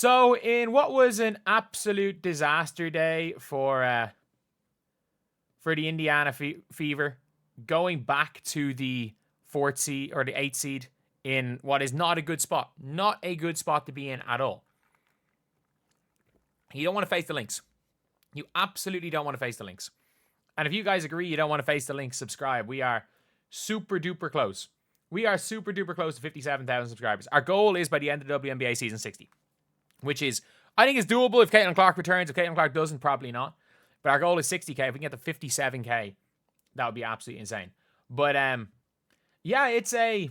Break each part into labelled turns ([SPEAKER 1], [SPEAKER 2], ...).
[SPEAKER 1] So, in what was an absolute disaster day for the Indiana Fever, going back to the 4th seed or the 8th seed in what is not a good spot. Not a good spot to be in at all. You don't want to face the Lynx. You absolutely don't want to face the Lynx. And if you guys agree you don't want to face the Lynx, subscribe. We are super duper close. We are super duper close to 57,000 subscribers. Our goal is by the end of the WNBA season 60. Which is, I think it's doable if Caitlin Clark returns. If Caitlin Clark doesn't, probably not. But our goal is 60k. If we can get to 57k, that would be absolutely insane. But yeah, it's a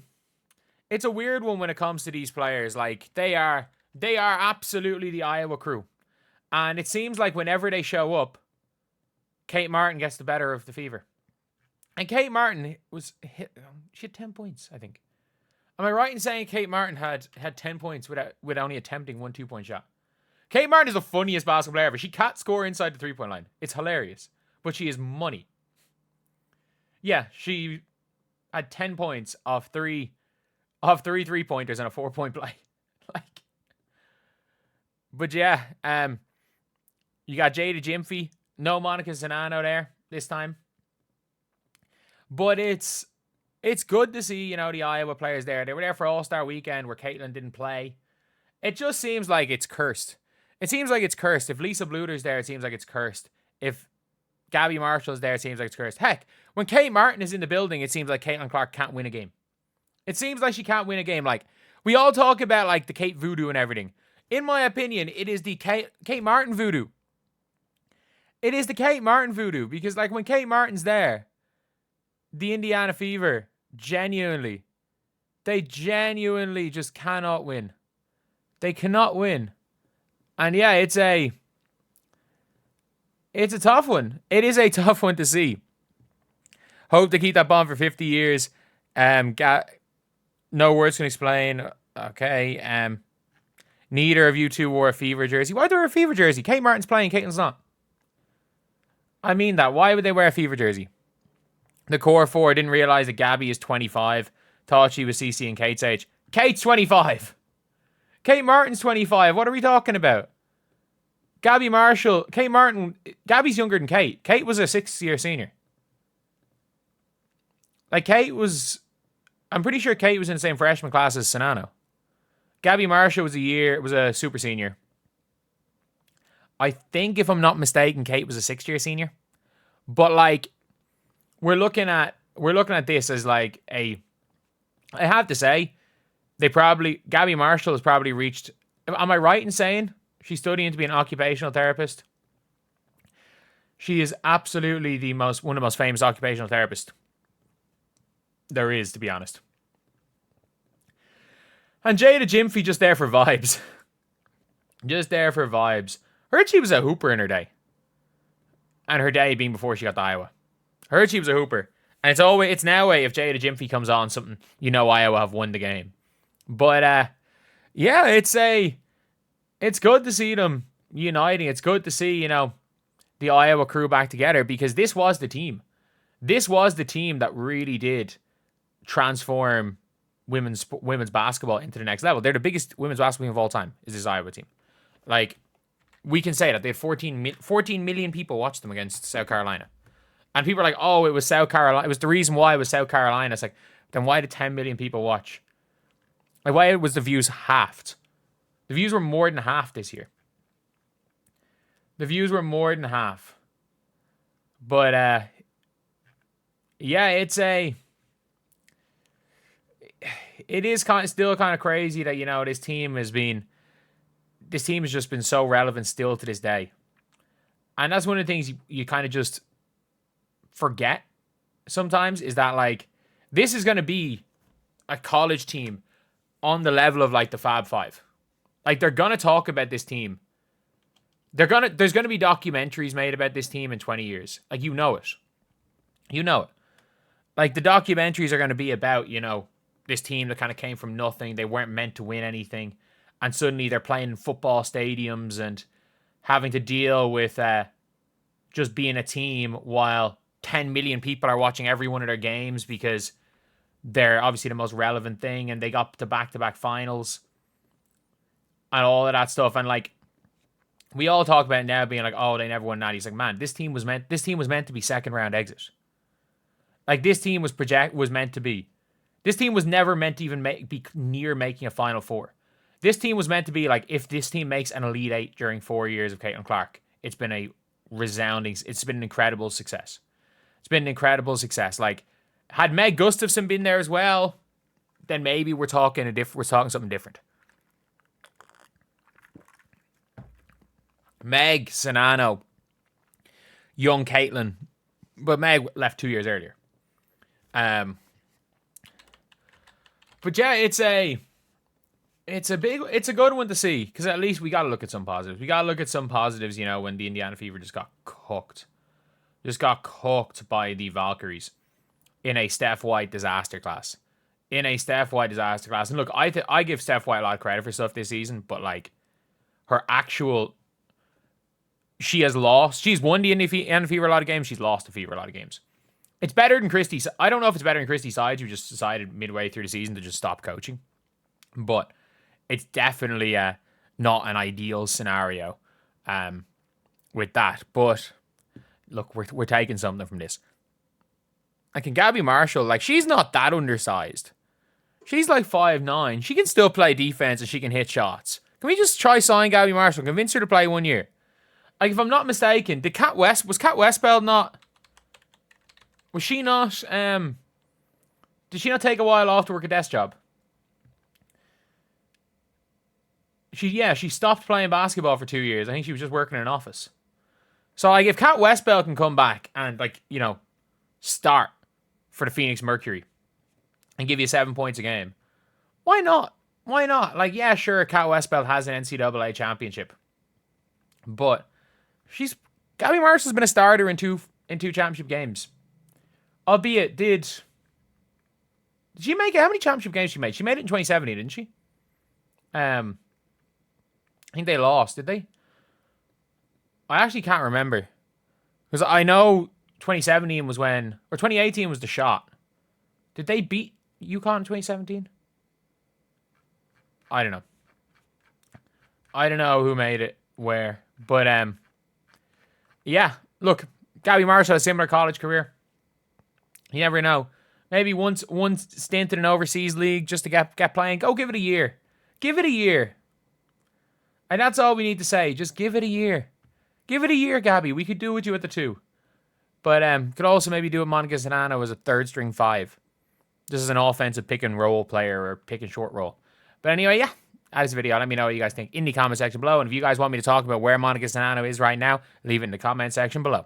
[SPEAKER 1] weird one when it comes to these players. Like they are absolutely the Iowa crew, and it seems like whenever they show up, Kate Martin gets the better of the Fever. And Kate Martin she had 10 points, I think. Am I right in saying Kate Martin had 10 points with only attempting 1 2-point shot? Kate Martin is the funniest basketball player ever. She can't score inside the 3-point line. It's hilarious. But she is money. Yeah, she had 10 points off three 3-pointers and a 4-point play. But yeah, you got Jada Gyamfi. No Monica Zanano there this time. But it's good to see, the Iowa players there. They were there for All-Star Weekend where Caitlin didn't play. It just seems like it's cursed. It seems like it's cursed. If Lisa Bluter's there, it seems like it's cursed. If Gabby Marshall's there, it seems like it's cursed. Heck, when Kate Martin is in the building, it seems like Caitlin Clark can't win a game. It seems like she can't win a game. Like, we all talk about, like, the Kate voodoo and everything. In my opinion, it is the Kate Martin voodoo. It is the Kate Martin voodoo. Because, like, when Kate Martin's there, the Indiana Fever genuinely just cannot win. They cannot win. And yeah, it's a tough one. It is a tough one to see. Hope to keep that bond for 50 years. No words can explain. Okay. Neither of you two wore a Fever jersey. Why do they wear a Fever jersey? Kate Martin's playing, Caitlin's not. I mean that. Why would they wear a Fever jersey? The core four didn't realize that Gabby is 25. Thought she was CC and Kate's age. Kate's 25. Kate Martin's 25. What are we talking about? Gabby Marshall. Kate Martin. Gabby's younger than Kate. Kate was a 6th-year senior. Like, I'm pretty sure Kate was in the same freshman class as Sanano. Gabby Marshall was a super senior. I think, if I'm not mistaken, Kate was a 6th-year senior. But, like, we're looking at this as like I have to say, Gabby Marshall has probably reached, am I right in saying she's studying to be an occupational therapist? She is absolutely one of the most famous occupational therapists there is, to be honest. And Jada Gyamfi just there for vibes. Just there for vibes. Heard she was a hooper in her day. And her day being before she got to Iowa. Heard she was a hooper. And it's now if Jada Gyamfi comes on something, Iowa have won the game. But yeah, it's good to see them uniting. It's good to see, the Iowa crew back together, because this was the team. This was the team that really did transform women's basketball into the next level. They're the biggest women's basketball team of all time, is this Iowa team. Like, we can say that. They had 14 million people watched them against South Carolina. And people are like, oh, it was South Carolina. It was the reason why it was South Carolina. It's like, then why did 10 million people watch? Like, why was the views halved? The views were more than half this year. The views were more than half. But, yeah, it is still kind of crazy that, this team has just been so relevant still to this day. And that's one of the things you kind of just forget sometimes, is that, like, this is going to be a college team on the level of, like, the Fab Five. Like, they're going to talk about this team. There's going to be documentaries made about this team in 20 years. Like, it. Like, the documentaries are going to be about, this team that kind of came from nothing. They weren't meant to win anything. And suddenly they're playing in football stadiums and having to deal with just being a team while 10 million people are watching every one of their games because they're obviously the most relevant thing, and they got to back-to-back finals. and all of that stuff. And like, we all talk about it now being like, oh, they never won that. He's like, man, this team was meant to be second round exit. Like, this team was meant to be. This team was never meant to even be near making a Final Four. This team was meant to be like, if this team makes an Elite Eight during 4 years of Caitlin Clark, it's been an incredible success. It's been an incredible success. Like, had Meg Gustafson been there as well, then maybe we're talking something different. Meg, Sanano, young Caitlin, but Meg left 2 years earlier. But yeah, it's a good one to see, because at least we got to look at some positives. We got to look at some positives, you know, when the Indiana Fever just got cooked by the Valkyries in a Steph White disaster class. And look, I give Steph White a lot of credit for stuff this season, but like, she's won the Indiana Fever a lot of games. She's lost the Fever a lot of games. It's better than Christie. I don't know if it's better than Christie Sides, who just decided midway through the season to just stop coaching. But it's definitely not an ideal scenario with that. But look, we're taking something from this. Like, in Gabby Marshall, like, she's not that undersized. She's like 5'9". She can still play defense and she can hit shots. Can we just try sign Gabby Marshall? Convince her to play 1 year? Like, if I'm not mistaken, was Kat Westbeld not... Was she not... Did she not take a while off to work a desk job? She stopped playing basketball for 2 years. I think she was just working in an office. So, like, if Kat Westbeld can come back and, like, you know, start for the Phoenix Mercury and give you 7 points a game, why not? Why not? Like, yeah, sure, Kat Westbeld has an NCAA championship, but Gabby Marshall's been a starter in two championship games. Albeit, did she make it? How many championship games she made? She made it in 2017, didn't she? I think they lost, did they? I actually can't remember. Because I know 2017 was when... Or 2018 was the shot. Did they beat UConn in 2017? I don't know. I don't know who made it where. But, yeah. Look, Gabby Marshall has a similar college career. You never know. Maybe one stint in an overseas league just to get playing. Go give it a year. Give it a year. And that's all we need to say. Just give it a year. Give it a year, Gabby. We could do with you at the 2. But could also maybe do with Monica Zanano as a third string 5. This is an offensive pick and roll player or pick and short roll. But anyway, yeah. That is the video. Let me know what you guys think in the comment section below. And if you guys want me to talk about where Monica Zanano is right now, leave it in the comment section below.